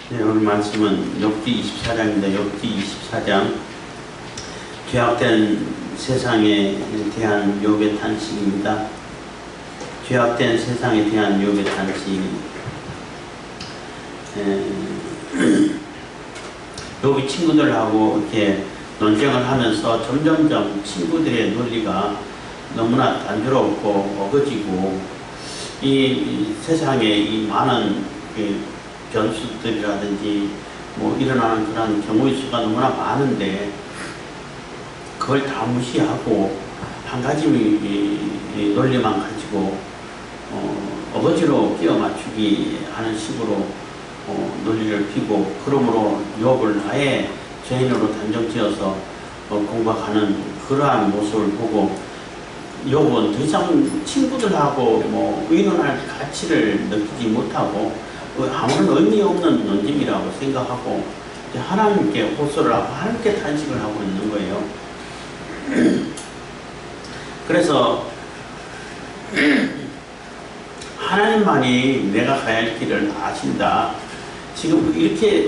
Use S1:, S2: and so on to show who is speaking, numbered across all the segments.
S1: 네, 오늘 말씀은 욥기 24장입니다. 욥기 24장. 죄악된 세상에 대한 욥의 탄식입니다. 죄악된 세상에 대한 욥의 탄식. 욥이 친구들하고 이렇게 논쟁을 하면서 점점점 친구들의 논리가 너무나 단조롭고 어거지고, 이 세상에 이 많은 변수들이라든지 뭐 일어나는 그런 경우의 수가 너무나 많은데, 그걸 다 무시하고 한 가지 논리만 가지고 어거지로 끼워 맞추기 하는 식으로 논리를 피고, 그러므로 욥을 아예 죄인으로 단정지어서 공박하는 그러한 모습을 보고, 욥은 더 이상 친구들하고 뭐 의논할 가치를 느끼지 못하고 아무런 의미 없는 논쟁이라고 생각하고 하나님께 호소를 하고 하나님께 탄식을 하고 있는 거예요. 그래서 하나님만이 내가 가야 할 길을 아신다. 지금 이렇게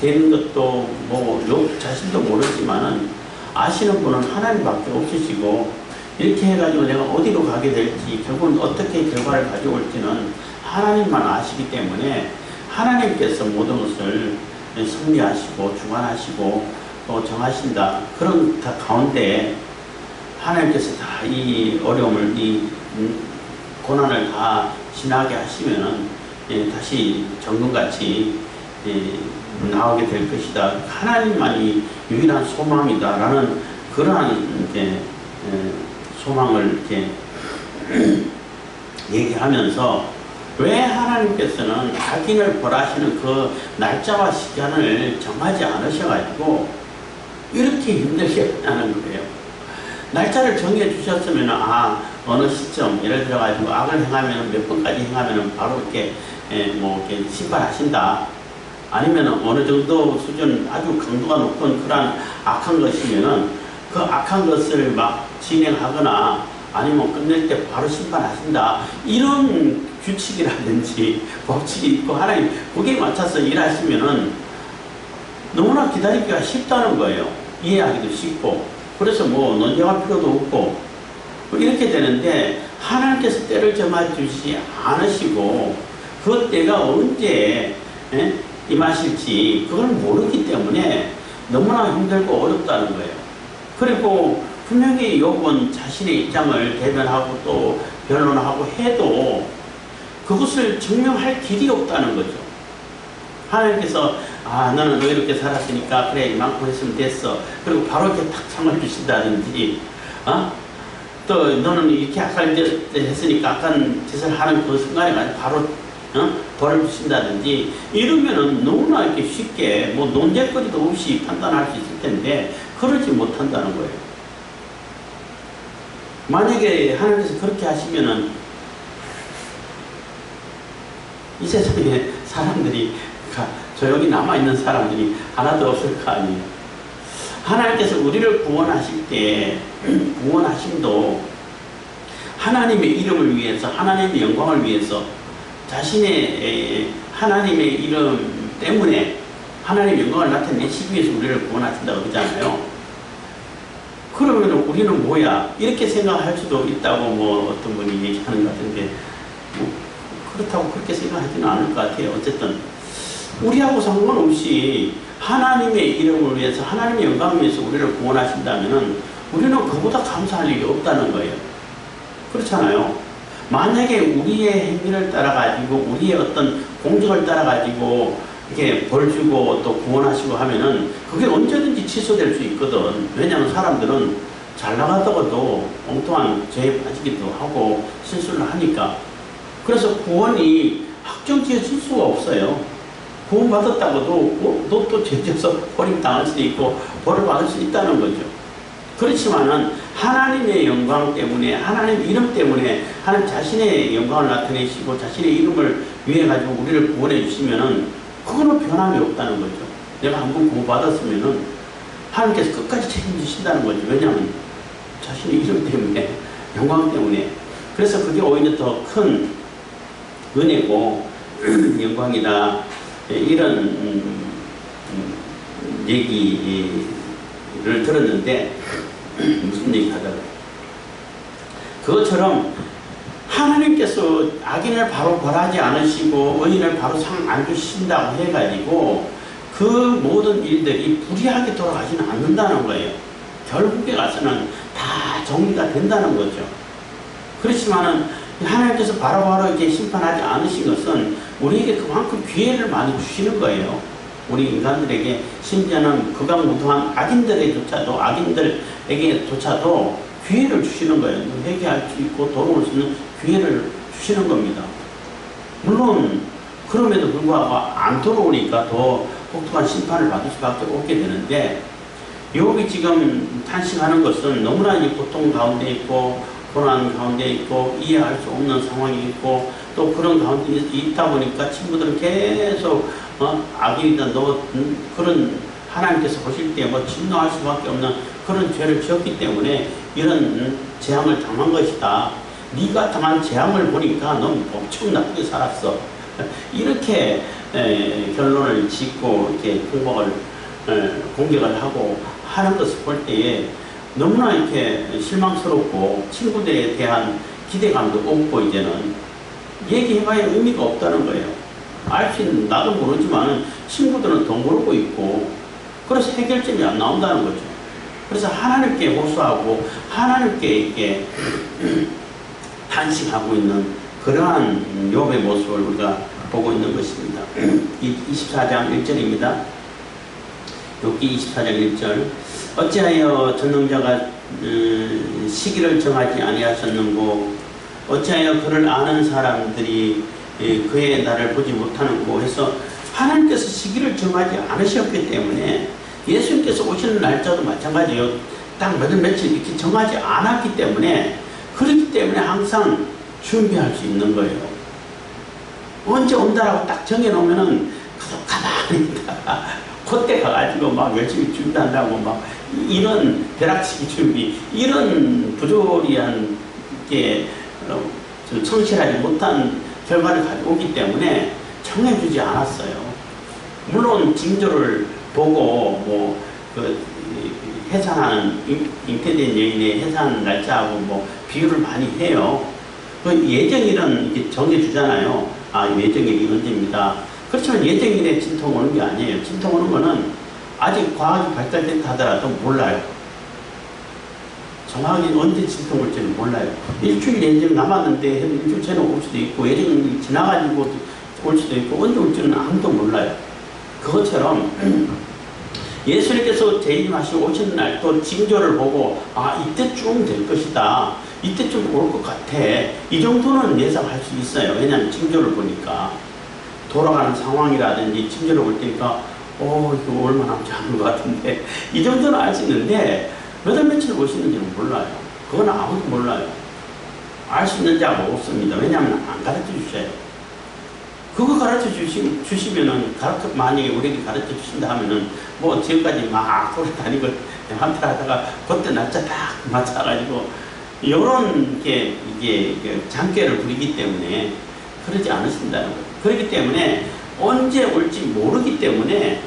S1: 되는 것도 뭐 욥 자신도 모르지만은 아시는 분은 하나님밖에 없으시고, 이렇게 해가지고 내가 어디로 가게 될지, 결국은 어떻게 결과를 가져올지는 하나님만 아시기 때문에 하나님께서 모든 것을 섭리하시고 주관하시고 또 정하신다. 그런 가운데 하나님께서 다 이 어려움을, 이 고난을 다 지나게 하시면은 다시 정금같이 나오게 될 것이다. 하나님만이 유일한 소망이다라는 그러한 소망을 이렇게 얘기하면서, 왜 하나님께서는 악인을 벌하시는 그 날짜와 시간을 정하지 않으셔가지고 이렇게 힘들게 하는 거예요. 날짜를 정해 주셨으면 어느 시점, 예를 들어가지고 악을 행하면 몇 번까지 행하면 바로 이렇게 이렇게 심판하신다. 아니면 어느 정도 수준, 아주 강도가 높은 그런 악한 것이면은 그 악한 것을 막 진행하거나 아니면 끝낼 때 바로 심판하신다. 이런 규칙이라든지 법칙이 있고 하나님 거기에 맞춰서 일하시면은 너무나 기다리기가 쉽다는 거예요. 이해하기도 쉽고. 그래서 뭐 논쟁할 필요도 없고 이렇게 되는데, 하나님께서 때를 정해주시지 않으시고 그 때가 언제 임하실지 그걸 모르기 때문에 너무나 힘들고 어렵다는 거예요. 그리고 분명히 욥은 자신의 입장을 대변하고 또 변론하고 해도 그것을 증명할 길이 없다는 거죠. 하나님께서 너는 너 이렇게 살았으니까 그래 이만큼 했으면 됐어. 그리고 바로 이렇게 탁 상을 주신다든지, 또 너는 이렇게 악한 짓을 했으니까 악한 짓을 하는 그 순간에 바로 벌을 주신다든지 이러면은 너무나 이렇게 쉽게 뭐 논쟁거리도 없이 판단할 수 있을 텐데 그러지 못한다는 거예요. 만약에 하나님께서 그렇게 하시면은 이 세상에 사람들이, 조용히 남아있는 사람들이 하나도 없을 거 아니에요. 하나님께서 우리를 구원하실 때 구원하심도 하나님의 이름을 위해서, 하나님의 영광을 위해서, 자신의 하나님의 이름 때문에 하나님의 영광을 나타내시기 위해서 우리를 구원하신다고 그러잖아요. 그러면 우리는 뭐야? 이렇게 생각할 수도 있다고 뭐 어떤 분이 얘기하는 것 같은데, 뭐 그렇다고 그렇게 생각하지는 않을 것 같아요. 어쨌든 우리하고 상관없이 하나님의 이름을 위해서, 하나님의 영광을 위해서 우리를 구원하신다면은 우리는 그보다 감사할 일이 없다는 거예요. 그렇잖아요. 만약에 우리의 행위를 따라가지고, 우리의 어떤 공적을 따라가지고 이렇게 벌 주고 또 구원하시고 하면은 그게 언제든지 취소될 수 있거든. 왜냐하면 사람들은 잘 나가다가도 엉뚱한 죄에 빠지기도 하고 실수를 하니까. 그래서 구원이 확정지어질 수가 없어요. 구원받았다고도 너 또 죄져서 버림당할 수도 있고 벌을 받을 수 있다는 거죠. 그렇지만은 하나님의 영광 때문에, 하나님 이름 때문에 하나님 자신의 영광을 나타내시고 자신의 이름을 위해 가지고 우리를 구원해 주시면은 그거는 변함이 없다는 거죠. 내가 한번 구원받았으면은 하나님께서 끝까지 책임지신다는 거죠. 왜냐하면 자신의 이름 때문에, 영광 때문에. 그래서 그게 오히려 더 큰 은혜고 영광이다. 이런 얘기를 들었는데 무슨 얘기 하다가 그것처럼 하나님께서 악인을 바로 벌하지 않으시고 의인을 바로 상 안 주신다고 해가지고 그 모든 일들이 불이하게 돌아가지는 않는다는 거예요. 결국에 가서는 다 정리가 된다는 거죠. 그렇지만은 하나님께서 바로바로 이렇게 심판하지 않으신 것은 우리에게 그만큼 기회를 많이 주시는 거예요. 우리 인간들에게 심지어는 극악무도한 악인들에게조차도 기회를 주시는 거예요. 회개할 수 있고 돌아올 수 있는 기회를 주시는 겁니다. 물론 그럼에도 불구하고 안 돌아오니까 더 혹독한 심판을 받을 수밖에 없게 되는데, 욥이 지금 탄식하는 것은 너무나 이 고통 가운데 있고 고난 가운데 있고 이해할 수 없는 상황이 있고 또 그런 가운데 있다 보니까 친구들은 계속 악인이다 너 그런 하나님께서 보실 때 뭐 진노할 수밖에 없는 그런 죄를 지었기 때문에 이런 재앙을 당한 것이다. 네가 당한 재앙을 보니까 넌 엄청 나쁘게 살았어. 이렇게 결론을 짓고 이렇게 공격을 하고 하는 것을 볼 때에 너무나 이렇게 실망스럽고 친구들에 대한 기대감도 없고 이제는 얘기해봐야 의미가 없다는 거예요. 알 수 있는 나도 모르지만 친구들은 더 모르고 있고 그래서 해결점이 안 나온다는 거죠. 그래서 하나님께 호소하고 하나님께 이렇게 탄식하고 있는 그러한 욥의 모습을 우리가 보고 있는 것입니다. 24장 1절입니다. 욥기 24장 1절 어찌하여 전능자가 시기를 정하지 아니하셨는고 어찌하여 그를 아는 사람들이 그의 날을 보지 못하는고 해서 하나님께서 시기를 정하지 않으셨기 때문에 예수님께서 오시는 날짜도 마찬가지예요. 딱 며칠 이렇게 정하지 않았기 때문에 그렇기 때문에 항상 준비할 수 있는 거예요. 언제 온다라고 딱 정해놓으면은 가만히 있다가 그때 가가지고 막 열심히 준비한다고 막 이런 벼락치기 준비 이런 부조리한 게 성실하지 못한 결과를 가져오기 때문에 정해주지 않았어요. 물론 징조를 보고 해산하는 잉태된 여인의 해산 날짜하고 비유를 많이 해요. 그 예정일은 이렇게 정해주잖아요. 아, 예정일이 언제입니다. 그렇지만 예정일에 진통 오는 게 아니에요. 진통 오는 거는 아직 과학이 발달됐다 하더라도 몰라요. 정확히 언제 진통 올지는 몰라요. 일주일 예정 남았는데 일주일 전에 올 수도 있고 예정이 지나가지고 올 수도 있고 언제 올지는 아무도 몰라요. 그것처럼 예수님께서 재림하시고 오시는 날 또 징조를 보고 아 이때쯤 될 것이다. 이때쯤 올 것 같아. 이 정도는 예상할 수 있어요. 왜냐하면 징조를 보니까 돌아가는 상황이라든지 징조를 볼 때니까 이거 얼마 남지 않은 것 같은데 이 정도는 알 수 있는데 몇 월 며칠 오시는지는 몰라요. 그건 아무도 몰라요. 알 수 있는 자가 없습니다. 왜냐하면 안 가르쳐 주셔요. 그거 가르쳐 주시면은 만약에 우리에게 가르쳐 주신다 하면은 지금까지 막 돌아다니고 한패 하다가 그때 날짜 딱 맞춰가지고 요런 이게 장깨를 부리기 때문에 그러지 않으신다는 거예요. 그렇기 때문에 언제 올지 모르기 때문에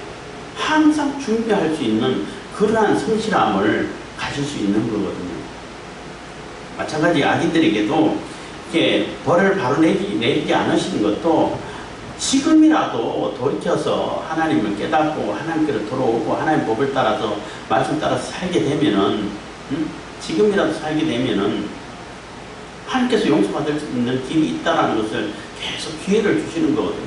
S1: 항상 준비할 수 있는 그러한 성실함을 가질 수 있는 거거든요. 마찬가지 악인들에게도 이렇게 벌을 바로 내리지 않으시는 것도 지금이라도 돌이켜서 하나님을 깨닫고 하나님께로 돌아오고 하나님 법을 따라서 말씀 따라서 살게 되면은 지금이라도 살게 되면은 하나님께서 용서받을 수 있는 길이 있다는 것을 계속 기회를 주시는 거거든요.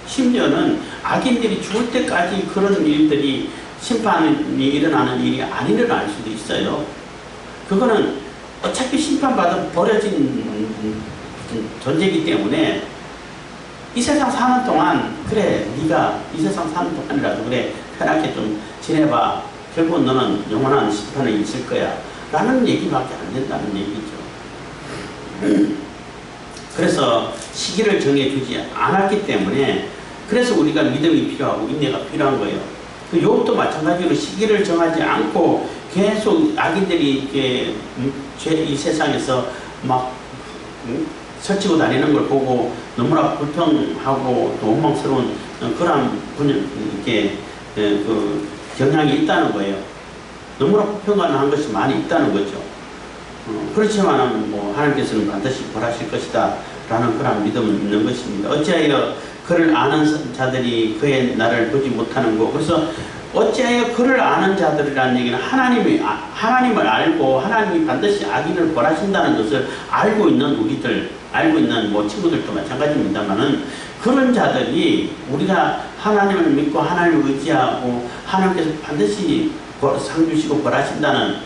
S1: 심지어는 악인들이 죽을 때까지 그런 일들이 심판이 일어나는 일이 안 일어날 수도 있어요. 그거는 어차피 심판받아 버려진 존재이기 때문에 이 세상 사는 동안 그래 네가 이 세상 사는 동안이라도 그래 편하게 좀 지내봐. 결국은 너는 영원한 심판에 있을 거야 라는 얘기밖에 안 된다는 얘기죠. 그래서 시기를 정해주지 않았기 때문에 그래서 우리가 믿음이 필요하고 인내가 필요한 거예요. 그 욥도 마찬가지로 시기를 정하지 않고 계속 악인들이 이렇게 이 세상에서 막 설치고 다니는 걸 보고 너무나 불평하고 또 원망스러운 그런 이렇게 그 경향이 있다는 거예요. 너무나 불평가한 것이 많이 있다는 거죠. 그렇지만 뭐 하나님께서는 반드시 벌하실 것이다 라는 그런 믿음은 있는 것입니다. 어찌하여 그를 아는 자들이 그의 나를 보지 못하는 거. 그래서 어찌하여 그를 아는 자들이라는 얘기는 하나님을 알고 하나님이 반드시 악인을 벌하신다는 것을 알고 있는 우리들, 알고 있는 뭐 친구들도 마찬가지입니다만은, 그런 자들이 우리가 하나님을 믿고 하나님을 의지하고 하나님께서 반드시 상 주시고 벌하신다는,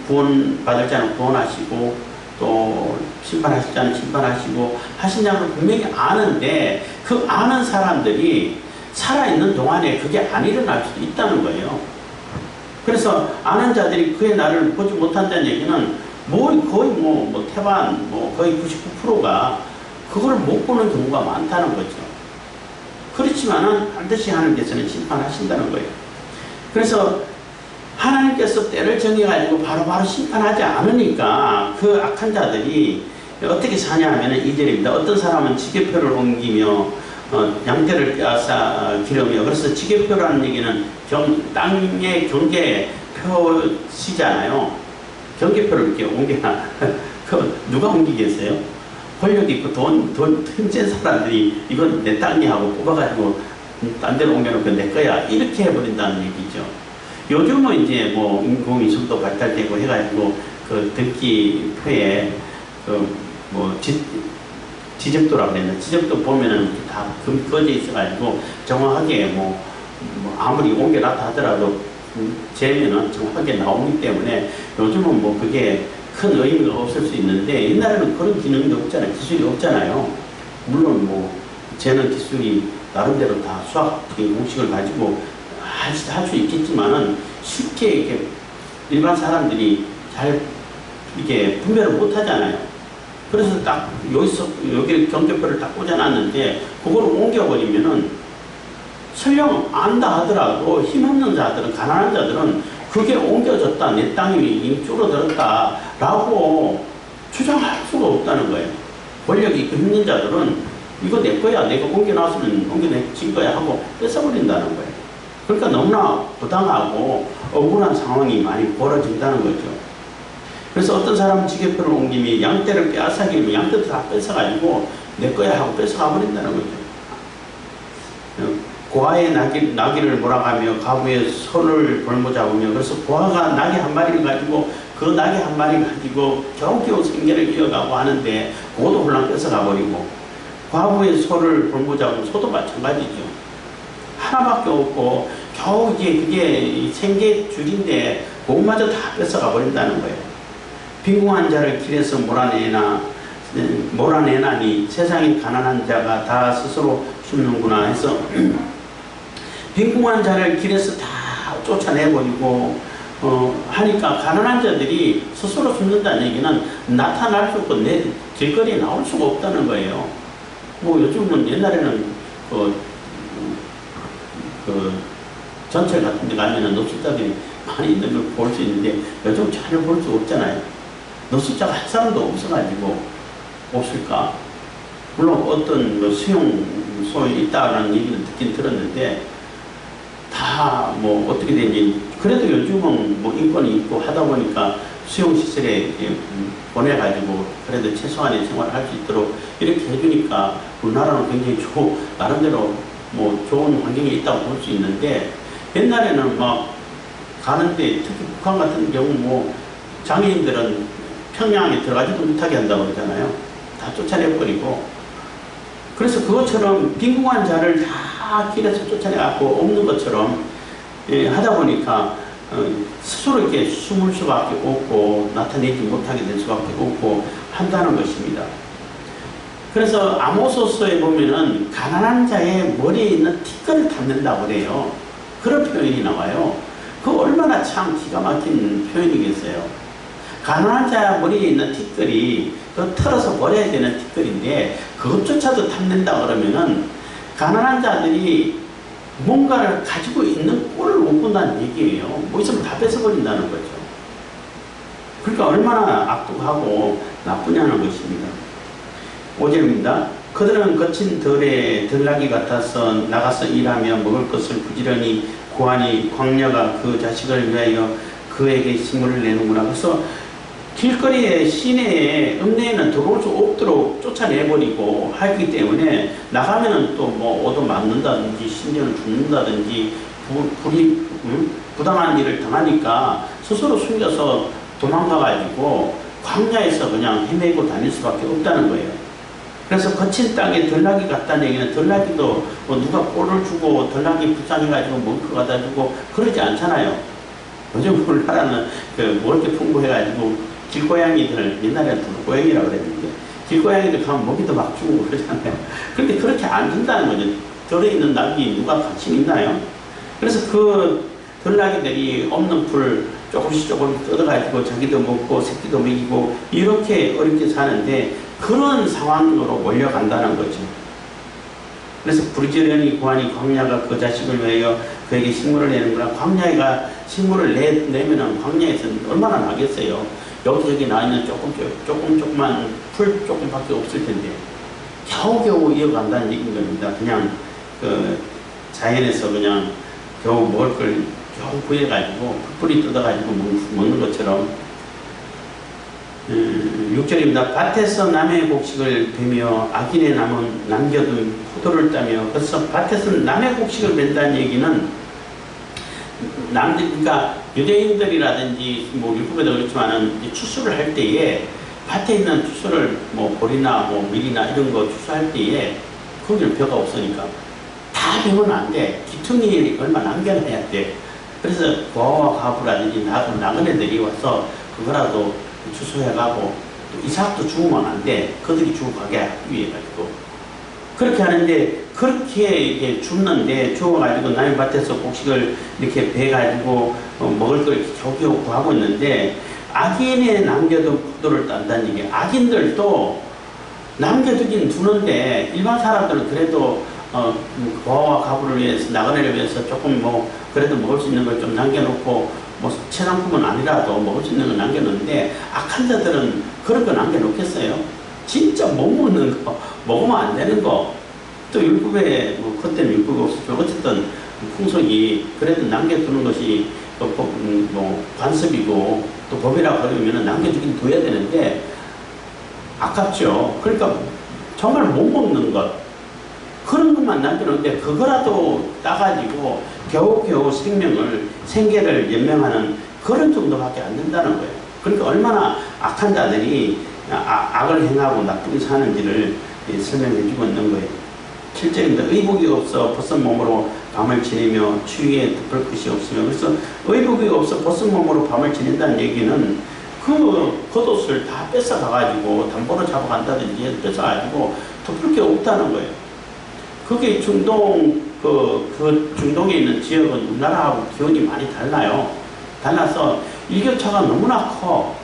S1: 구원받을 자는 구원하시고 또 심판하실 자는 심판하시고 하신다는 걸 분명히 아는데, 그 아는 사람들이 살아있는 동안에 그게 안 일어날 수도 있다는 거예요. 그래서 아는 자들이 그의 나를 보지 못한다는 얘기는 거의 태반 거의 99%가 그걸 못 보는 경우가 많다는 거죠. 그렇지만은 반드시 하나님께서는 심판하신다는 거예요. 그래서 하나님께서 때를 정해가지고 바로바로 심판하지 않으니까 그 악한 자들이 어떻게 사냐 하면은 2절입니다. 어떤 사람은 지게표를 옮기며 양떼를 빼앗아 기르며. 그래서 지게표라는 얘기는 땅의 경계표시잖아요. 경계표를 이렇게 옮겨놔. 누가 옮기겠어요? 권력 있고 돈 틈센 사람들이 이건 내 땅이 하고 뽑아가지고 딴 데로 옮겨놓고 내 거야, 이렇게 해버린다는 얘기죠. 요즘은 이제 뭐 인공위성도 발달되고 해가지고 그 등기표에 지적도라고 그랬나? 지적도 보면은 다 검거져 있어가지고 정확하게 아무리 옮겨놨다 하더라도 재면은 정확하게 나오기 때문에 요즘은 뭐 그게 큰 의미가 없을 수 있는데, 옛날에는 그런 기능이 없잖아요. 기술이 없잖아요. 물론 뭐 재는 기술이 나름대로 다 수학적인 공식을 가지고 할 수 있겠지만은 쉽게 이렇게 일반 사람들이 잘 이렇게 분별을 못 하잖아요. 그래서 딱 여기 경계표를 딱 꽂아놨는데 그걸 옮겨버리면은 설령 안다 하더라도 힘없는 자들은, 가난한 자들은 그게 옮겨졌다, 내 땅이 줄어들었다 라고 주장할 수가 없다는 거예요. 권력이 있고 힘든 자들은 이거 내 거야, 내가 옮겨놨으면 옮겨내진 거야 하고 뺏어버린다는 거예요. 그러니까 너무나 부당하고 억울한 상황이 많이 벌어진다는 거죠. 그래서 어떤 사람은 지게표를 옮기며 양떼를 빼앗아기면 양떼도 다 뺏어가지고 내 거야 하고 뺏어가버린다는 거죠. 고아의 나귀를 몰아가며 가부의 소를 볼모 잡으며. 그래서 고아가 나귀 한 마리를 가지고 그 나귀 한 마리 가지고 겨우겨우 생계를 이어가고 하는데 그것도 홀랑 뺏어가버리고, 과부의 소를 볼모 잡으면 소도 마찬가지죠. 하나밖에 없고 겨우 이제 그게 생계줄인데 그것마저 다 뺏어가 버린다는 거예요. 빈궁한 자를 길에서 몰아내나니 세상에 가난한 자가 다 스스로 숨는구나 해서 빈궁한 자를 길에서 다 쫓아내버리고 하니까 가난한 자들이 스스로 숨는다는 얘기는 나타날 수 없고 내 길거리에 나올 수가 없다는 거예요. 뭐 요즘은 옛날에는 전철 같은 데 가면은 노숙자들이 많이 있는 걸 볼 수 있는데 요즘 전혀 볼 수 없잖아요. 노숙자가 한 사람도 없어가지고 없을까? 물론 어떤 수용소에 있다라는 얘기를 듣긴 들었는데 다 뭐 어떻게 되는지. 그래도 요즘은 뭐 인권이 있고 하다 보니까 수용시설에 보내가지고 그래도 최소한의 생활을 할 수 있도록 이렇게 해주니까 우리나라는 굉장히 나름대로 뭐 좋은 환경에 있다고 볼 수 있는데, 옛날에는 막 가는데 특히 북한 같은 경우 뭐 장애인들은 평양에 들어가지도 못하게 한다고 그러잖아요. 다 쫓아내버리고. 그래서 그것처럼 빈궁한 자를 다 길에서 쫓아내갖고 없는 것처럼 하다 보니까 스스로 이렇게 숨을 수밖에 없고 나타내지 못하게 될 수밖에 없고 한다는 것입니다. 그래서 아모스서에 보면은 가난한 자의 머리에 있는 티끌을 탐낸다고 그래요. 그런 표현이 나와요. 그 얼마나 참 기가 막힌 표현이겠어요. 가난한 자 머리에 있는 티끌이 그 털어서 버려야 되는 티끌인데 그것조차도 탐낸다 그러면은 가난한 자들이 뭔가를 가지고 있는 꼴을 못 본다는 얘기예요. 뭐 있으면 다 뺏어버린다는 거죠. 그러니까 얼마나 악독하고 나쁘냐는 것입니다. 5절입니다. 그들은 거친 들에 들나귀 같아서 나가서 일하며 먹을 것을 부지런히 구하니 광야가 그 자식을 위하여 그에게 식물을 내는구나. 그래서 길거리에 시내에 읍내에는 들어올 수 없도록 쫓아내버리고 하기 때문에 나가면은 또 뭐 얻어 맞는다든지 심지어는 죽는다든지 부당한 일을 당하니까 스스로 숨겨서 도망가가지고 광야에서 그냥 헤매고 다닐 수밖에 없다는 거예요. 그래서 거친 땅에 들나귀 같다는 얘기는 들나귀도 뭐 누가 꼴을 주고 들나귀 불쌍해가지고 먹을 거 갖다 주고 그러지 않잖아요. 요즘 우리나라는 먹을 게 풍부해가지고 길고양이들, 옛날에는 돌고양이라고 그랬는데 길고양이들 가면 먹이도 막 주고 그러잖아요. 그런데 그렇게 안 준다는 거죠. 들어있는 나귀 누가 관심 있나요? 그래서 그 들나귀들이 없는 풀 조금씩 뜯어가지고 자기도 먹고 새끼도 먹이고 이렇게 어렵게 사는데 그런 상황으로 몰려간다는 거죠. 그래서 부지런히 구하니 광야가 그 자식을 위하여 그에게 식물을 내는구나. 광야가 식물을 내면은 광야에서는 얼마나 나겠어요. 여기저기 나있는 조그만 풀 조금밖에 없을 텐데 겨우겨우 이어간다는 얘기인 겁니다. 그냥 그 자연에서 그냥 겨우 먹을 걸 겨우 구해가지고 풀뿌리 뜯어가지고 먹는 것처럼 6절입니다. 밭에서 남의 곡식을 베며 악인의 남겨둔 포도를 따며. 그래서 밭에서 남의 곡식을 벤다는 얘기는 그러니까 유대인들이라든지 뭐 율법에도 그렇지만은 추수를 할 때에 밭에 있는 추수를 뭐 보리나 뭐 밀이나 이런 거 추수할 때에 거기는 벼가 없으니까 다 베면 안 돼. 기퉁이 얼마 남겨놔야 돼. 그래서 고아와 과부라든지 나그네들이 와서 그거라도 추수해가고 또 이삭도 죽으면 안 돼. 그들이 죽어가게 하기 위해 가지고 그렇게 하는데 그렇게 이게 줍는데 주워가지고 남의 밭에서 곡식을 이렇게 베가지고 먹을 걸 겨우겨우 구하고 있는데 악인의 남겨둔 포도를 딴다는 얘기. 악인들도 남겨두긴 두는데 일반 사람들은 그래도 고아와 가부를 위해서 나그네를 위해서 조금 뭐 그래도 먹을 수 있는 걸 좀 남겨놓고 뭐 최상품은 아니라도 먹을 수 있는 걸 남겨놓는데 악한 자들은 그런 거 남겨놓겠어요? 진짜 못 먹는 거, 먹으면 안 되는 거. 또 율법에 뭐 그때는 율법이 없었죠. 어쨌든 풍속이 그래도 남겨두는 것이 뭐 관습이고 또 법이라고 그러면 남겨두긴 둬야 되는데 아깝죠. 그러니까 정말 못 먹는 것 그런 것만 남겨놓는데 그거라도 따가지고 겨우겨우 생계를 연명하는 그런 정도밖에 안 된다는 거예요. 그러니까 얼마나 악한 자들이 악을 행하고 나쁘게 사는지를 설명해 주고 있는 거예요. 7절입니다. 의복이 없어 벗은 몸으로 밤을 지내며 추위에 덮을 것이 없으며. 그래서 의복이 없어 벗은 몸으로 밤을 지낸다는 얘기는 그 겉옷을 다 뺏어가가지고 담보로 잡아간다든지 해서 뺏어가지고 덮을 게 없다는 거예요. 그게 중동, 중동에 있는 지역은 우리나라하고 기온이 많이 달라요. 달라서 일교차가 너무나 커.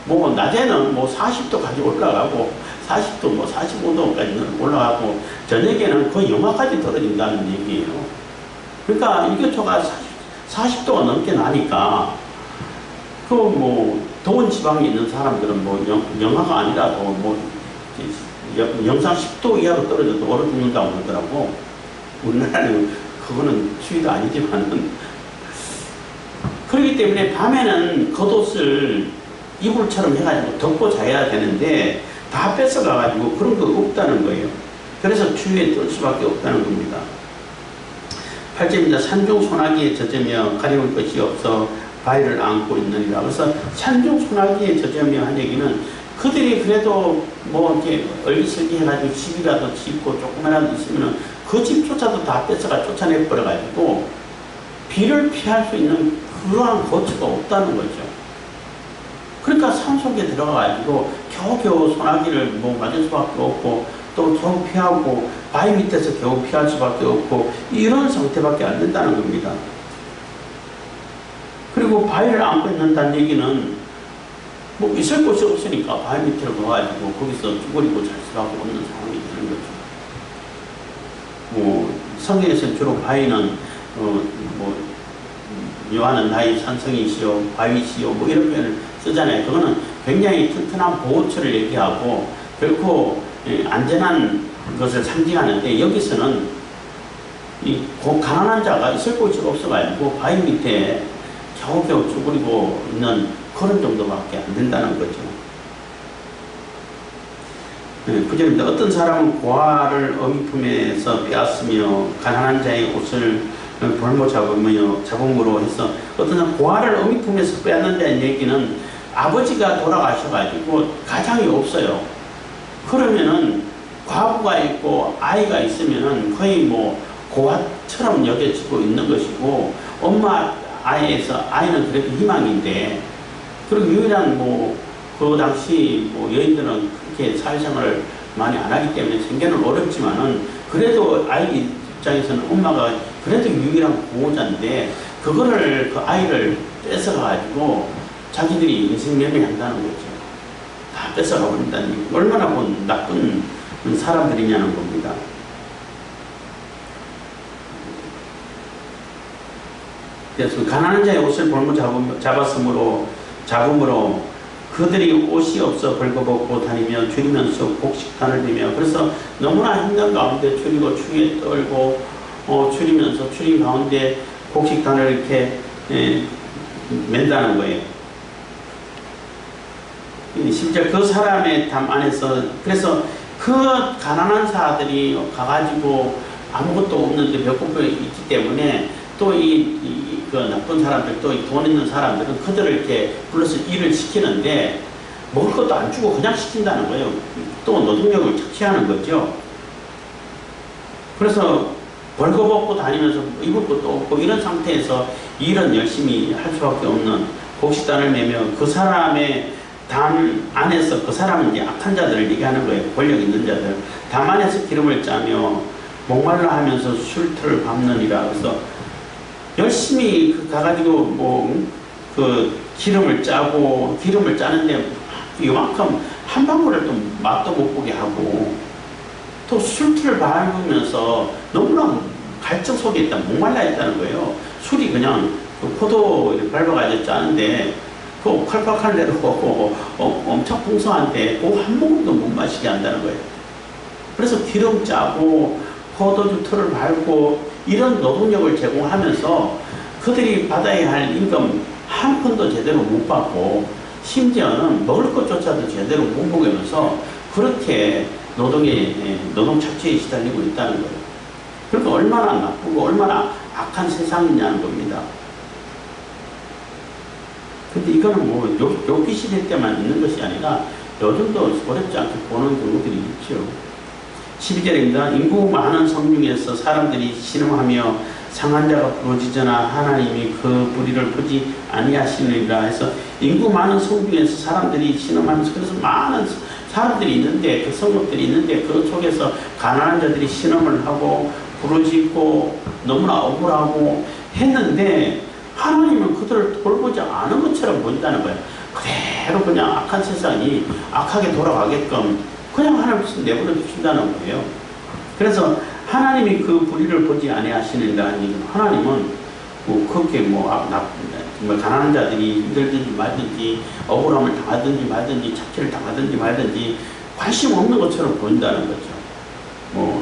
S1: 뭐, 낮에는 뭐 40도까지 올라가고, 40도, 뭐 45도까지 올라가고, 저녁에는 거의 영하까지 떨어진다는 얘기예요. 그러니까 일교차가 40도가 넘게 나니까, 더운 지방에 있는 사람들은 뭐, 영하가 아니라도 뭐, 영상 10도 이하로 떨어져도 얼어 죽는다고 그러더라고. 우리나라는 그거는 추위도 아니지만은. 그렇기 때문에 밤에는 겉옷을 이불처럼 해가지고 덮고 자야 되는데 다 뺏어가가지고 그런 거 없다는 거예요. 그래서 추위에 떨 수밖에 없다는 겁니다. 8절입니다. 산중 소나기에 젖으며 가려울 것이 없어 바위를 안고 있느니라. 그래서 산중 소나기에 젖으며 한 얘기는 그들이 그래도 뭐 이렇게 얼기설기 해가지고 집이라도 짓고 조그마라도 있으면은 그 집조차도 다 뺏어가 쫓아내버려가지고 비를 피할 수 있는 그러한 거처가 없다는 거죠. 그러니까 산속에 들어가가지고 겨우겨우 소나기를 뭐 맞을 수밖에 없고 또 겨우 피하고 바위 밑에서 겨우 피할 수밖에 없고 이런 상태밖에 안 된다는 겁니다. 그리고 바위를 안고 있는다는 얘기는 뭐 있을 곳이 없으니까 바위 밑으로 가가지고 거기서 쭈그리고 잘 수밖에 없는 상황이 되는 거죠. 뭐 성경에서는 주로 바위는 요한은 나의 산성이시요 바위시요 뭐 이런 표현을 쓰잖아요. 그거는 굉장히 튼튼한 보호처를 얘기하고 결코 안전한 것을 상징하는데, 여기서는 이 가난한 자가 있을 곳이 없어가지고 바위 밑에 겨우겨우 쭈그리고 있는 그런 정도밖에 안 된다는 거죠. 9절입니다. 어떤 사람은 고아를 어미 품에서 빼앗으며 가난한 자의 옷을 볼모 잡음으로 해서, 어떤 사람은 고아를 어미 품에서 빼앗는다는 얘기는 아버지가 돌아가셔가지고 가장이 없어요. 그러면은 과부가 있고 아이가 있으면은 거의 뭐 고아처럼 여겨지고 있는 것이고, 엄마 아이에서 아이는 그래도 희망인데, 그리고 유일한 그 당시 여인들은 그렇게 사회생활을 많이 안 하기 때문에 생계는 어렵지만은, 그래도 아이 입장에서는 엄마가 그래도 유일한 보호자인데, 그거를 그 아이를 뺏어가지고 자기들이 인생 매매한다는 거죠. 다 뺏어가 버린다니 얼마나 나쁜 사람들이냐는 겁니다. 그래서 가난한 자의 옷을 볼모 잡음으로 그들이 옷이 없어 벌거벗고 다니며 줄이면서 곡식단을 들며, 그래서 너무나 힘든 가운데 줄이고 추위에 떨고 줄이면서 추리 가운데 곡식단을 이렇게 맨다는 거예요. 심지어 그 사람의 담 안에서, 그래서 그 가난한 자들이 가가지고 아무것도 없는데 배고픔이 있기 때문에, 또 그 나쁜 사람들, 또 돈 있는 사람들은 그들을 이렇게 불러서 일을 시키는데, 먹을 것도 안 주고 그냥 시킨다는 거예요. 또 노동력을 착취하는 거죠. 그래서 벌거벗고 다니면서 입을 것도 없고 이런 상태에서 일은 열심히 할 수밖에 없는, 곡식단을 매며 그 사람의 담 안에서, 그 사람은 이제 악한 자들을 얘기하는 거예요. 권력 있는 자들. 담 안에서 기름을 짜며 목말라 하면서 술틀을 밟느니라. 그래서 열심히 가가지고 그 기름을 짜고, 기름을 짜는데 이만큼 한 방울을 또 맛도 못 보게 하고, 또 술틀을 밟으면서 너무나 갈증 속에 있다, 목말라 있다는 거예요. 술이 그냥 포도를 밟아가지고 짜는데 그 칼칼칼 내려오고 엄청 풍성한데 그 한 모금도 못 마시게 한다는 거예요. 그래서 기름 짜고 포도주 틀을 밟고 이런 노동력을 제공하면서 그들이 받아야 할 임금 한 푼도 제대로 못 받고, 심지어는 먹을 것조차도 제대로 못 먹으면서 그렇게 노동 착취에 시달리고 있다는 거예요. 그러니까 얼마나 나쁘고 얼마나 악한 세상이냐는 겁니다. 근데 이거는 요 시대 때만 있는 것이 아니라 요즘도 어렵지 않게 보는 경우들이 있죠. 12절입니다. 인구 많은 성 중에서 사람들이 신음하며 상한 자가 부러지잖아 하나님이 그 불의를 보지 아니하시느니라 해서, 인구 많은 성 중에서 사람들이 신음하면서, 그래서 많은 사람들이 있는데, 그 성읍들이 있는데 그 속에서 가난한 자들이 신음을 하고 부러지고 너무나 억울하고 했는데, 하나님은 그들을 돌보지 않은 것처럼 보인다는 거예요. 그대로 그냥 악한 세상이 악하게 돌아가게끔 그냥 하나님께서 내버려 두신다는 거예요. 그래서 하나님이 그 불의를 보지 아니하시는가 하니, 하나님은 그렇게 정말 가난한 자들이 힘들든지 말든지 억울함을 당하든지 말든지 착취를 당하든지 말든지 관심 없는 것처럼 보인다는 거죠.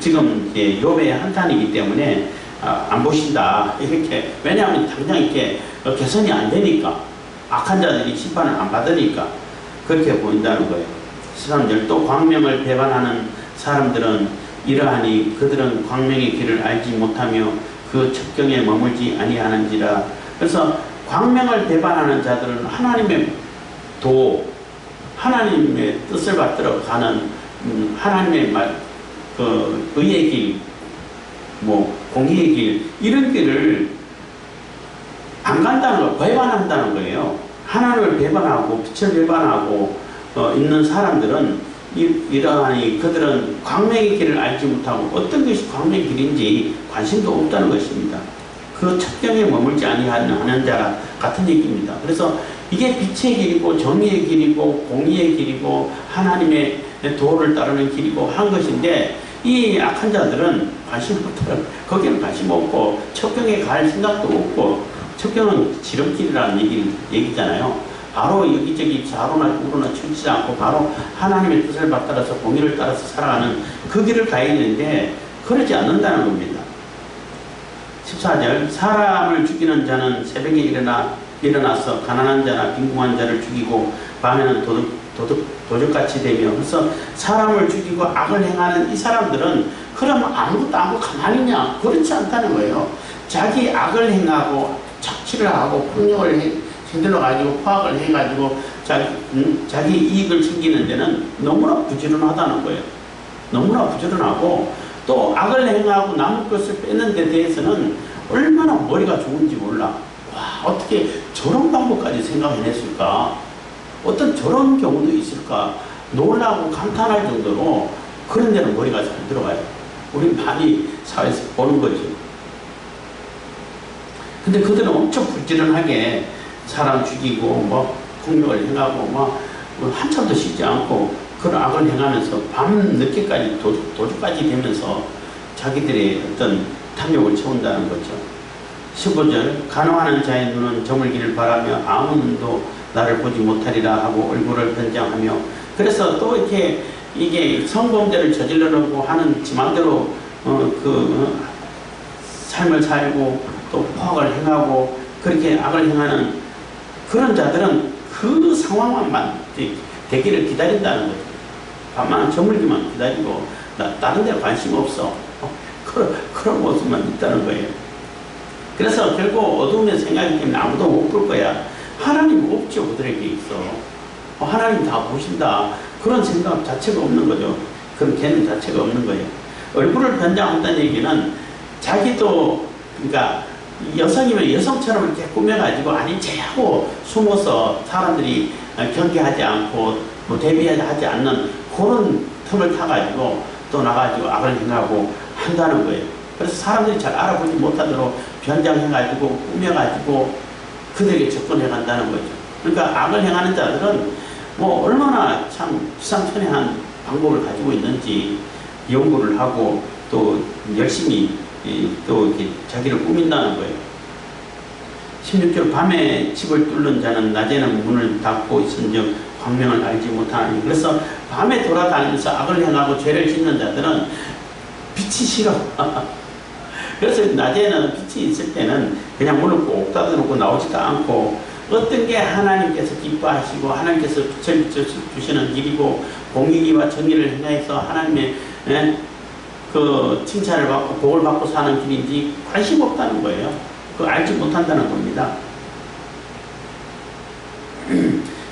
S1: 지금 이제 욥의 한탄이기 때문에 안 보신다 이렇게, 왜냐하면 당장 이렇게 개선이 안 되니까, 악한 자들이 심판을 안 받으니까 그렇게 보인다는 거예요. 13절, 또 광명을 배반하는 사람들은 이러하니 그들은 광명의 길을 알지 못하며 그 첩경에 머물지 아니하는지라. 그래서 광명을 배반하는 자들은 하나님의 하나님의 뜻을 받들어 가는 하나님의 의의 길, 공의의 길, 이런 길을 안 간다는 걸, 배반한다는 거예요. 하나님을 배반하고 빛을 배반하고 있는 사람들은 이러하니 그들은 광명의 길을 알지 못하고 어떤 것이 광명의 길인지 관심도 없다는 것입니다. 그 첩경에 머물지 아니하는 자 같은 얘기입니다. 그래서 이게 빛의 길이고 정의의 길이고 공의의 길이고 하나님의 도를 따르는 길이고 한 것인데, 이 악한 자들은 관심 없다는, 거기는 관심 없고 첩경에 갈 생각도 없고, 첩경은 지름길이라는 얘기잖아요. 바로 여기저기 좌로나 우로나 치우치지 않고 바로 하나님의 뜻을 받들어서 공의를 따라서 살아가는 그 길을 가야 되는데 그러지 않는다는 겁니다. 14절 사람을 죽이는 자는 새벽에 일어나서 가난한 자나 빈궁한 자를 죽이고 밤에는 도적같이 되며, 그래서 사람을 죽이고 악을 행하는 이 사람들은 그러면 아무것도 안 하고 가만히 있냐? 그렇지 않다는 거예요. 자기 악을 행하고 착취를 하고 폭력을 흔들러 가지고 포악을 해가지고 자기 이익을 챙기는 데는 너무나 부지런하다는 거예요. 너무나 부지런하고 또 악을 행하고 남의 것을 뺏는 데 대해서는 얼마나 머리가 좋은지 몰라. 와, 어떻게 저런 방법까지 생각해냈을까? 어떤 저런 경우도 있을까? 놀라고 감탄할 정도로 그런 데는 머리가 잘 들어가요. 우리 많이 사회에서 보는 거죠. 근데 그들은 엄청 부지런하게 사람 죽이고 뭐 폭력을 행하고 뭐 한참도 쉬지 않고 그런 악을 행하면서 밤 늦게까지 도주까지 되면서 자기들의 어떤 탐욕을 채운다는 거죠. 15절 간호하는 자의 눈은 저물기를 바라며 아무 눈도 나를 보지 못하리라 하고 얼굴을 변장하며, 그래서 또 이렇게 이게 성범죄를 저지르려고 하는 지 마음대로 삶을 살고 또 포악을 행하고 그렇게 악을 행하는 그런 자들은 그 상황만 되기를 기다린다는 거죠. 밤만 저물기만 기다리고 다른 데 관심 없어. 그런 모습만 있다는 거예요. 그래서 결국 어두움의 생각이기 때문에 아무도 못 볼 거야. 하나님 없죠. 그들에게 있어. 하나님 다 보신다. 그런 생각 자체가 없는 거죠. 그런 개념 자체가 없는 거예요. 얼굴을 변장한다는 얘기는 자기도, 그러니까 여성이면 여성처럼 이렇게 꾸며가지고 아닌 체하고 숨어서 사람들이 경계하지 않고 뭐 대비하지 않는 그런 틈을 타가지고 또 나가지고 악을 행하고 한다는 거예요. 그래서 사람들이 잘 알아보지 못하도록 변장해가지고 꾸며가지고 그들에게 접근해 간다는 거죠. 그러니까 악을 행하는 자들은 뭐 얼마나 참 기상천외한 방법을 가지고 있는지 연구를 하고 또 열심히 또 이렇게 자기를 꾸민다는 거예요. 16절 밤에 집을 뚫는 자는 낮에는 문을 닫고 있은즉 광명을 알지 못하니, 그래서 밤에 돌아다니면서 악을 행하고 죄를 짓는 자들은 빛이 싫어. 그래서 낮에는 빛이 있을 때는 그냥 문을 꼭 닫아놓고 나오지도 않고, 어떤 게 하나님께서 기뻐하시고 하나님께서 빛을 비춰주시는 일이고 공의와 정의를 행해서 하나님의 그 칭찬을 받고 복을 받고 사는 길인지 관심 없다는 거예요. 그거 알지 못한다는 겁니다.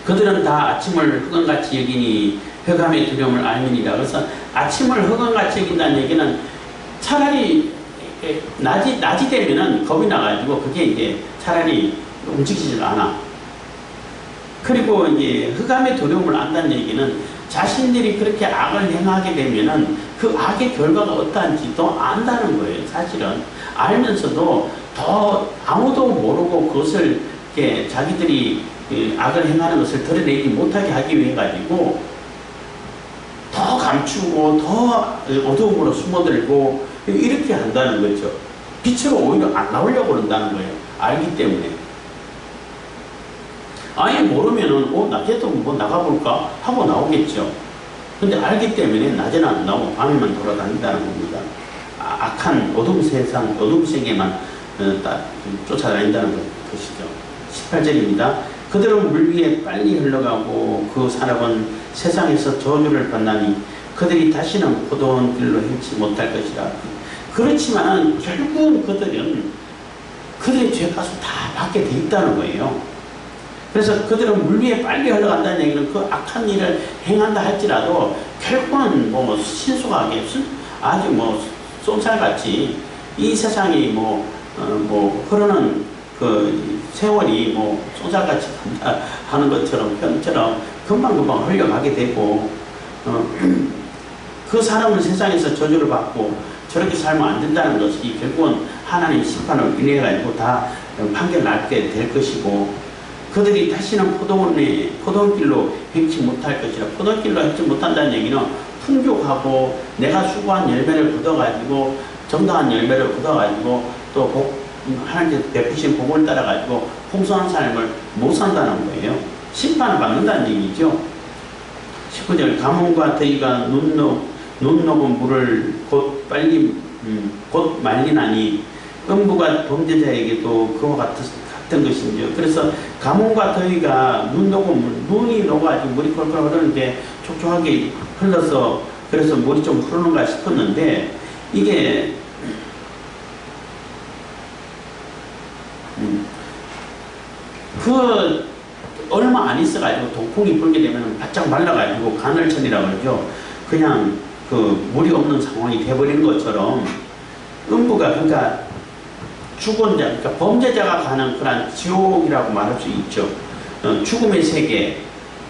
S1: 그들은 다 아침을 흑암같이 여기니 흑암의 두려움을 알미니라. 그래서 아침을 흑암같이 여긴다는 얘기는 차라리 낮이 되면은 겁이 나가지고 그게 이제 차라리 움직이질 않아. 그리고 이제 흑암의 두려움을 안다는 얘기는 자신들이 그렇게 악을 행하게 되면은 그 악의 결과가 어떠한지도 안다는 거예요. 사실은 알면서도 더 아무도 모르고 그것을 이렇게 자기들이 악을 행하는 것을 드러내지 못하게 하기 위해 가지고 더 감추고 더 어두움으로 숨어들고 이렇게 한다는 거죠. 빛으로 오히려 안 나오려고 그런다는 거예요. 알기 때문에. 아예 모르면은 낮에도 뭐 나가볼까 하고 나오겠죠. 근데 알기 때문에 낮에는 안 나오고 밤에만 돌아다닌다는 겁니다. 악한 어둠 세상, 어둠 세계만 쫓아다닌다는 것이죠. 18절입니다. 그들은 물 위에 빨리 흘러가고 그 사람은 세상에서 저주를 받나니 그들이 다시는 포도원 길로 행치 못할 것이라. 그렇지만 결국은 그들은 그들의 죄값을 다 받게 돼 있다는 거예요. 그래서 그들은 물 위에 빨리 흘러간다는 얘기는 그 악한 일을 행한다 할지라도 결국은 뭐 신속하게 아주 뭐 쏜살같이 이 세상이 흐르는 그 세월이 뭐 쏜살같이 하는 것처럼 편처럼 금방금방 흘러가게 되고 그 사람은 세상에서 저주를 받고 저렇게 살면 안 된다는 것이 결국은 하나님 심판을 인해 가지고 다 판결 나게 될 것이고, 그들이 다시는 포도원길로 행치 못할 것이라. 포도원길로 행치 못한다는 얘기는 풍족하고 내가 수고한 열매를 거둬가지고 정당한 열매를 거둬가지고 또 하나님께서 베푸신 복을 따라가지고 풍성한 삶을 못 산다는 거예요. 심판을 받는다는 얘기죠. 19절 가뭄과 더위가 눈 녹은 물을 곧 곧 말리나니 음부가 범죄자에게도 그와 같은 것인지요. 그래서 가뭄과 더위가 눈 녹은 물, 눈이 녹아가지고 물이 콜콜 흐르는데 촉촉하게 흘러서 그래서 물이 좀 흐르는가 싶었는데 이게 그 얼마 안 있어가지고 동풍이 불게 되면 바짝 말라가지고 간헐천이라고 그러죠. 그냥 그 물이 없는 상황이 돼버린 것처럼 음부가 그러니까 죽은 자, 그러니까 범죄자가 가는 그런 지옥이라고 말할 수 있죠. 죽음의 세계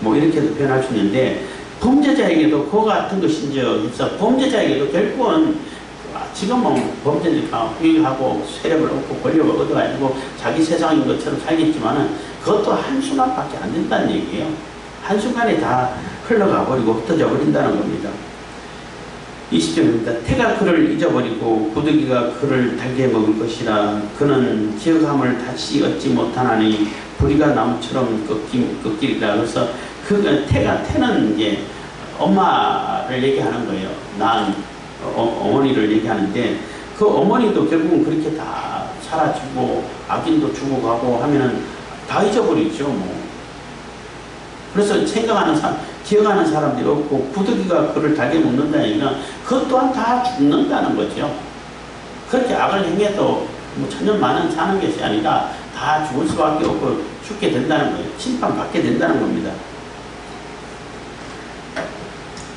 S1: 뭐 이렇게도 표현할 수 있는데 범죄자에게도 그와 같은 것인지 해서 범죄자에게도 결국은 지금은 범죄니까 행하고 세력을 얻고 권력을 얻어가지고 자기 세상인 것처럼 살겠지만은 그것도 한순간밖에 안 된다는 얘기예요. 한순간에 다 흘러가 버리고 흩어져 버린다는 겁니다. 20절입니다. 태가 그를 잊어버리고 구더기가 그를 달게 먹을 것이라. 그는 기억함을 다시 얻지 못하나니 부리가 나무처럼 꺾이리라. 그래서 그 태는 이제 엄마를 얘기하는 거예요. 낳은 어머니를 얘기하는데 그 어머니도 결국은 그렇게 다 사라지고 아기도 죽어가고 하면은 다 잊어버리죠. 뭐. 그래서 기억하는 사람들이 없고 구더기가 그를 달게 먹는다는 얘기는 그것 또한 다 죽는다는 거죠. 그렇게 악을 행해도 뭐 천년 만년 사는 것이 아니라 다 죽을 수밖에 없고 죽게 된다는 거예요. 심판받게 된다는 겁니다.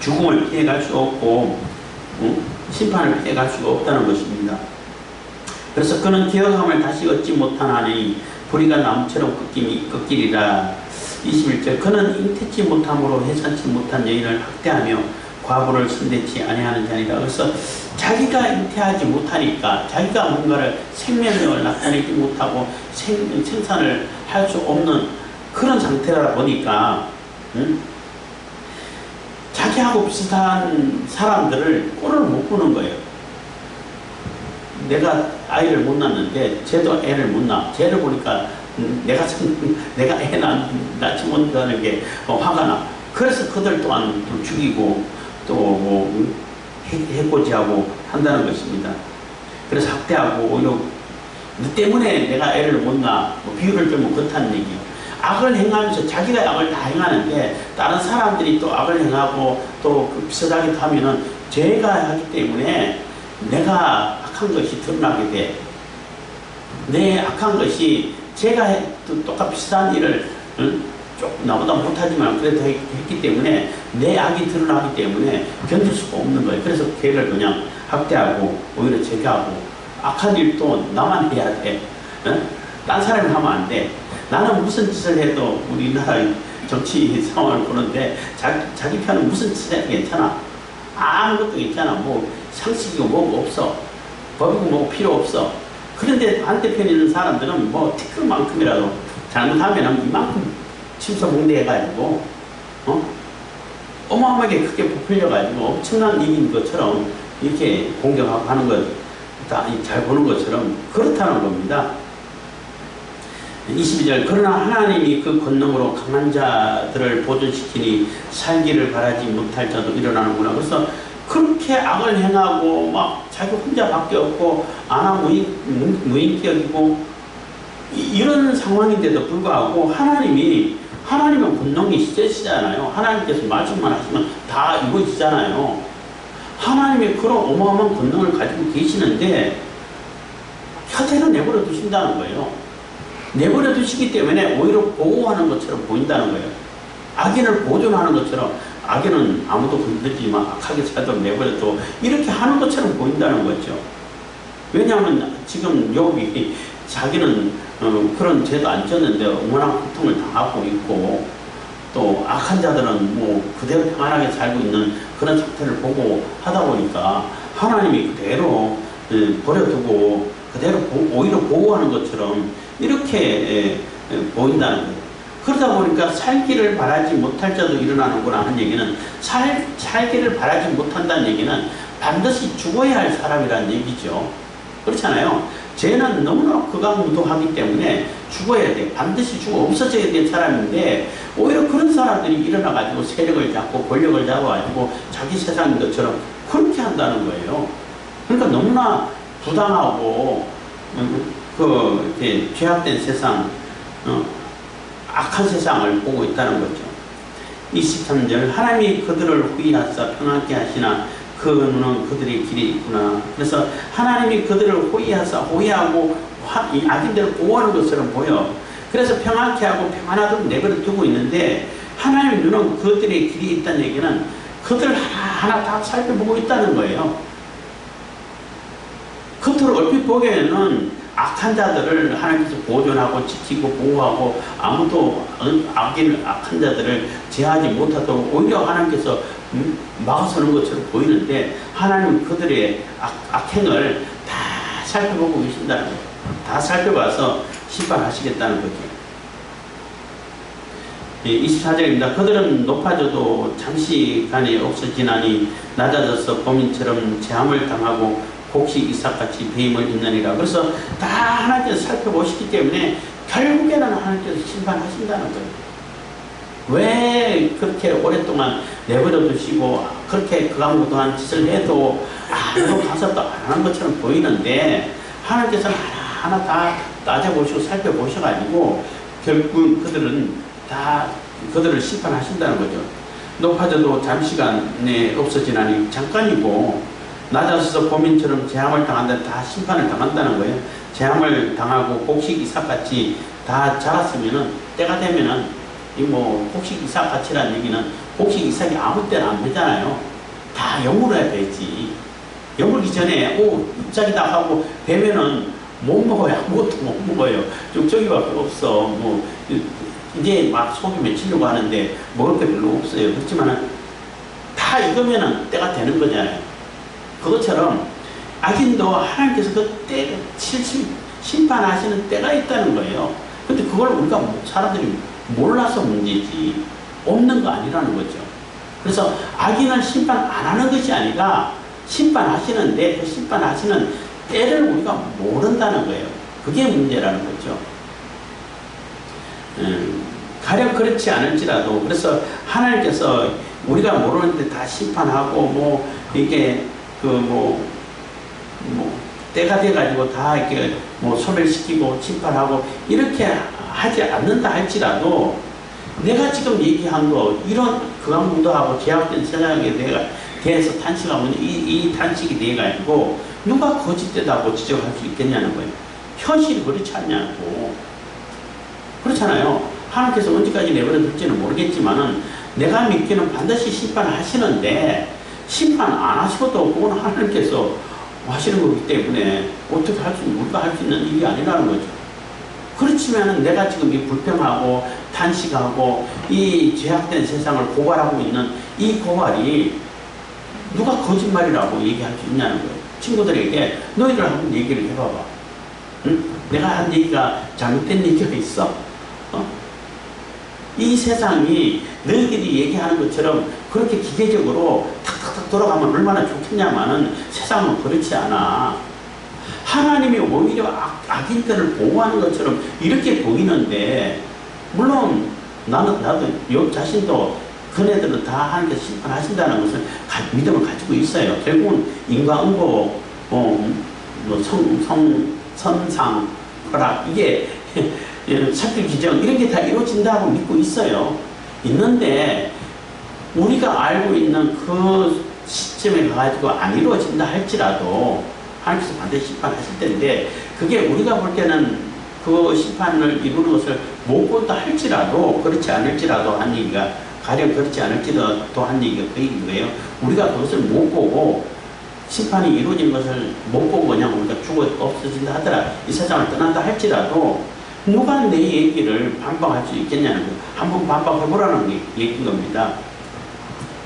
S1: 죽음을 피해갈 수 없고 심판을 피해갈 수가 없다는 것입니다. 그래서 그는 기억함을 다시 얻지 못하나니 부리가 나무처럼 꺾이리라. 21절 그는 잉태치 못함으로 해산치 못한 여인을 학대하며 과부를 손대지 아니하는 자니라. 그래서 자기가 잉태하지 못하니까 자기가 뭔가를 생명력을 나타내지 못하고 생산을 할 수 없는 그런 상태라 보니까 자기하고 비슷한 사람들을 꼴을 못 보는 거예요. 내가 아이를 못 낳는데 쟤도 애를 못 낳아. 쟤를 보니까 내가 애 낳지 못하는 게 화가 나. 그래서 그들 또한 또 죽이고 또 뭐 해코지하고 한다는 것입니다. 그래서 학대하고 오히려 너 때문에 내가 애를 못 낳아. 뭐 비유를 좀 그렇다는 얘기예요. 악을 행하면서 자기가 악을 다 행하는데 다른 사람들이 또 악을 행하고 또 비슷하게 하면은 죄가 하기 때문에 내가 악한 것이 드러나게 돼. 내 악한 것이 제가 똑같이 비슷한 일을 나보다 못하지만 그래도 했기 때문에 내 악이 드러나기 때문에 견딜 수가 없는 거예요. 그래서 걔를 그냥 학대하고 오히려 제거하고 악한 일도 나만 해야 돼. 딴 사람이 하면 안 돼. 나는 무슨 짓을 해도 우리나라 정치 상황을 보는데 자기 편은 무슨 짓을 해도 괜찮아. 아무것도 괜찮아. 뭐 상식이고 뭐고 없어. 법이고 뭐고 필요 없어. 그런데 반대편에 있는 사람들은 뭐 티끌만큼이라도 잘못하면 이만큼 침소봉대해가지고 어마어마하게 크게 부풀려가지고 엄청난 일인 것처럼 이렇게 공격하고 하는 것 잘 보는 것처럼 그렇다는 겁니다. 22절 그러나 하나님이 그 권능으로 강한 자들을 보존시키니 살기를 바라지 못할 자도 일어나는구나. 그래서 그렇게 악을 행하고 막 자기 혼자밖에 없고 무인격이고 이런 상황인데도 불구하고 하나님은 권능이 있으시잖아요. 하나님께서 말씀만 하시면 다 이루어지잖아요. 하나님이 그런 어마어마한 권능을 가지고 계시는데 곁에는 내버려 두신다는 거예요. 내버려 두시기 때문에 오히려 보호하는 것처럼 보인다는 거예요. 악인을 보존하는 것처럼 악인은 아무도 건드리지만 악하게 살도록 내버려둬 이렇게 하는 것처럼 보인다는 거죠. 왜냐하면 지금 욥이 자기는 그런 죄도 안 졌는데 워낙 고통을 당하고 있고 또 악한 자들은 뭐 그대로 평안하게 살고 있는 그런 상태를 보고 하다 보니까 하나님이 그대로 버려두고 그대로 오히려 보호하는 것처럼 이렇게 보인다는 거예요. 그러다 보니까 살기를 바라지 못할 자도 일어나는구나 하는 얘기는 살기를 바라지 못한다는 얘기는 반드시 죽어야 할 사람이라는 얘기죠. 그렇잖아요. 죄는 너무나 극악무도하기 때문에 죽어야 돼. 반드시 죽어 없어져야 될 사람인데 오히려 그런 사람들이 일어나가지고 세력을 잡고 권력을 잡아가지고 자기 세상인 것처럼 그렇게 한다는 거예요. 그러니까 너무나 부당하고 이렇게 죄악된 세상, 악한 세상을 보고 있다는 거죠. 23절 하나님이 그들을 호위하사 평안케 하시나 그 눈은 그들의 길이 있구나. 그래서 하나님이 그들을 호위하사 호위하고 이 악인들을 보호하는 것처럼 보여. 그래서 평안케 하고 평안하도록 내버려 두고 있는데 하나님의 눈은 그들의 길이 있다는 얘기는 그들 하나하나 다 살펴보고 있다는 거예요. 겉으로 얼핏 보기에는 악한 자들을 하나님께서 보존하고 지키고 보호하고 아무도 악한 자들을 제하지 못하도록 오히려 하나님께서 막아서는 것처럼 보이는데 하나님은 그들의 악행을 다 살펴보고 계신다는 거예요. 다 살펴봐서 심판하시겠다는 거죠. 24절입니다. 그들은 높아져도 잠시간에 없어지나니 낮아져서 범인처럼 재앙을 당하고 곡식 이삭같이 배임을 입느니라. 그래서 다 하나님께서 살펴보시기 때문에 결국에는 하나님께서 심판하신다는 거예요. 왜 그렇게 오랫동안 내버려 두시고 그렇게 극악무도한 짓을 해도 아무도 가서 또 안 하는 것처럼 보이는데 하나님께서는 하나하나 다 따져보시고 살펴보셔가지고 결국 그들을 심판하신다는 거죠. 높아져도 잠시간에 없어지나니 잠깐이고 낮아서서 범인처럼 재앙을 당한다. 다 심판을 당한다는 거예요. 재앙을 당하고 곡식 이삭같이 다 자랐으면은 때가 되면은 이 곡식 이삭같이라는 얘기는 곡식 이삭이 아무 때나 안 되잖아요. 다 여물어야 되지. 여물기 전에 이삭이다 하고 되면은 못 먹어요. 아무것도 못 먹어요. 저기밖에 없어. 이제 막 속이 맺히려고 하는데 먹을 게 별로 없어요. 그렇지만은 다 익으면은 때가 되는 거잖아요. 그것처럼 악인도 하나님께서 그 때 심판하시는 때가 있다는 거예요. 근데 그걸 우리가 사람들이 몰라서 문제지 없는 거 아니라는 거죠. 그래서 악인을 심판 안 하는 것이 아니라 심판하시는데 그 심판하시는 때를 우리가 모른다는 거예요. 그게 문제라는 거죠. 가령 그렇지 않을지라도 그래서 하나님께서 우리가 모르는데 다 심판하고 이게 때가 돼가지고 다 이렇게 소멸시키고 심판하고 이렇게 하지 않는다 할지라도 내가 지금 얘기한 거 이런 극악무도하고 제약된 세상에 대해서 탄식하면 이 탄식이 돼가지고 누가 거짓되다고 지적할 수 있겠냐는 거예요. 현실이 그렇지 않냐고. 그렇잖아요. 하나님께서 언제까지 내버려 둘지는 모르겠지만은 내가 믿기는 반드시 심판하시는데 심판 안 하셔도 그건 하나님께서 하시는 거기 때문에 어떻게 우리가 할 수 있는 일이 아니라는 거죠. 그렇지만 내가 지금 이 불평하고 탄식하고 이 죄악된 세상을 고발하고 있는 이 고발이 누가 거짓말이라고 얘기할 수 있냐는 거예요. 친구들에게 너희들 한번 얘기를 해봐봐. 응? 내가 한 얘기가 잘못된 얘기가 있어? 이 세상이 너희들이 얘기하는 것처럼 그렇게 기계적으로 탁탁탁 돌아가면 얼마나 좋겠냐마는 세상은 그렇지 않아. 하나님이 오히려 악인들을 보호하는 것처럼 이렇게 보이는데 물론 나도 여 자신도 그네들은 다 하나님께서 심판하신다는 것을 믿음을 가지고 있어요. 결국은 인과응보, 선상, 허락 이게 사필 규정 이런 게 다 이루어진다고 믿고 있어요. 있는데 우리가 알고 있는 그 시점에 가지고 안 이루어진다 할지라도 하나님께서 반드시 심판하실 텐데 그게 우리가 볼 때는 그 심판을 이루는 것을 못 본다 할지라도 그렇지 않을지라도 한 얘기가 가령 그렇지 않을지라도 한 얘기가 그 얘기예요. 우리가 그것을 못 보고 심판이 이루어진 것을 못 보고 그냥 우리가 죽어 없어진다 하더라 이 세상을 떠난다 할지라도 누가 내 얘기를 반박할 수 있겠냐는 거예요. 한번 반박해보라는 얘기인 겁니다.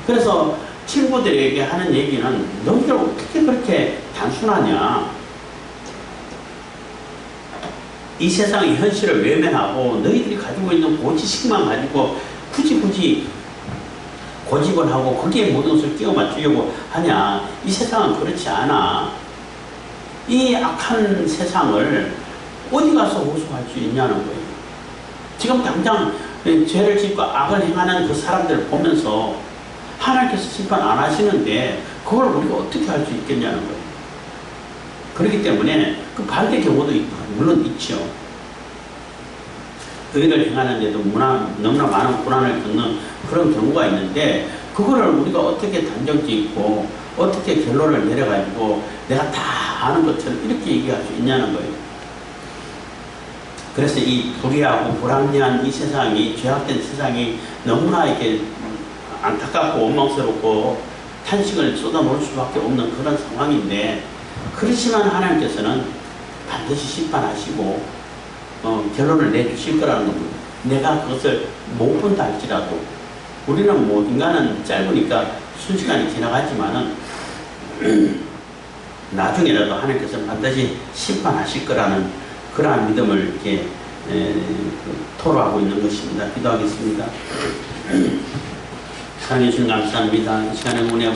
S1: 그래서 친구들에게 하는 얘기는 너희들 어떻게 그렇게 단순하냐. 이 세상의 현실을 외면하고 너희들이 가지고 있는 고지식만 가지고 굳이 고집을 하고 거기에 모든 것을 끼워 맞추려고 하냐. 이 세상은 그렇지 않아. 이 악한 세상을 어디 가서 호소할 수 있냐는 거예요. 지금 당장 죄를 짓고 악을 행하는 그 사람들을 보면서 하나님께서 심판 안 하시는데 그걸 우리가 어떻게 할 수 있겠냐는 거예요. 그렇기 때문에 그 반대 경우도 물론 있죠. 의를 행하는데도 너무나 많은 고난을 겪는 그런 경우가 있는데 그거를 우리가 어떻게 단정 짓고 어떻게 결론을 내려가지고 내가 다 아는 것처럼 이렇게 얘기할 수 있냐는 거예요. 그래서 이 불의하고 불합리한 이 세상이, 죄악된 세상이 너무나 이렇게 안타깝고 원망스럽고 탄식을 쏟아놓을 수밖에 없는 그런 상황인데, 그렇지만 하나님께서는 반드시 심판하시고 결론을 내주실 거라는 겁니다. 내가 그것을 못 본다 할지라도, 우리는 뭐 인간은 짧으니까 순식간에 지나가지만은 나중에라도 하나님께서 반드시 심판하실 거라는 그러한 믿음을 이렇게 토로하고 있는 것입니다. 기도하겠습니다. 하나님 주님 감사합니다. 이 시간에 은혜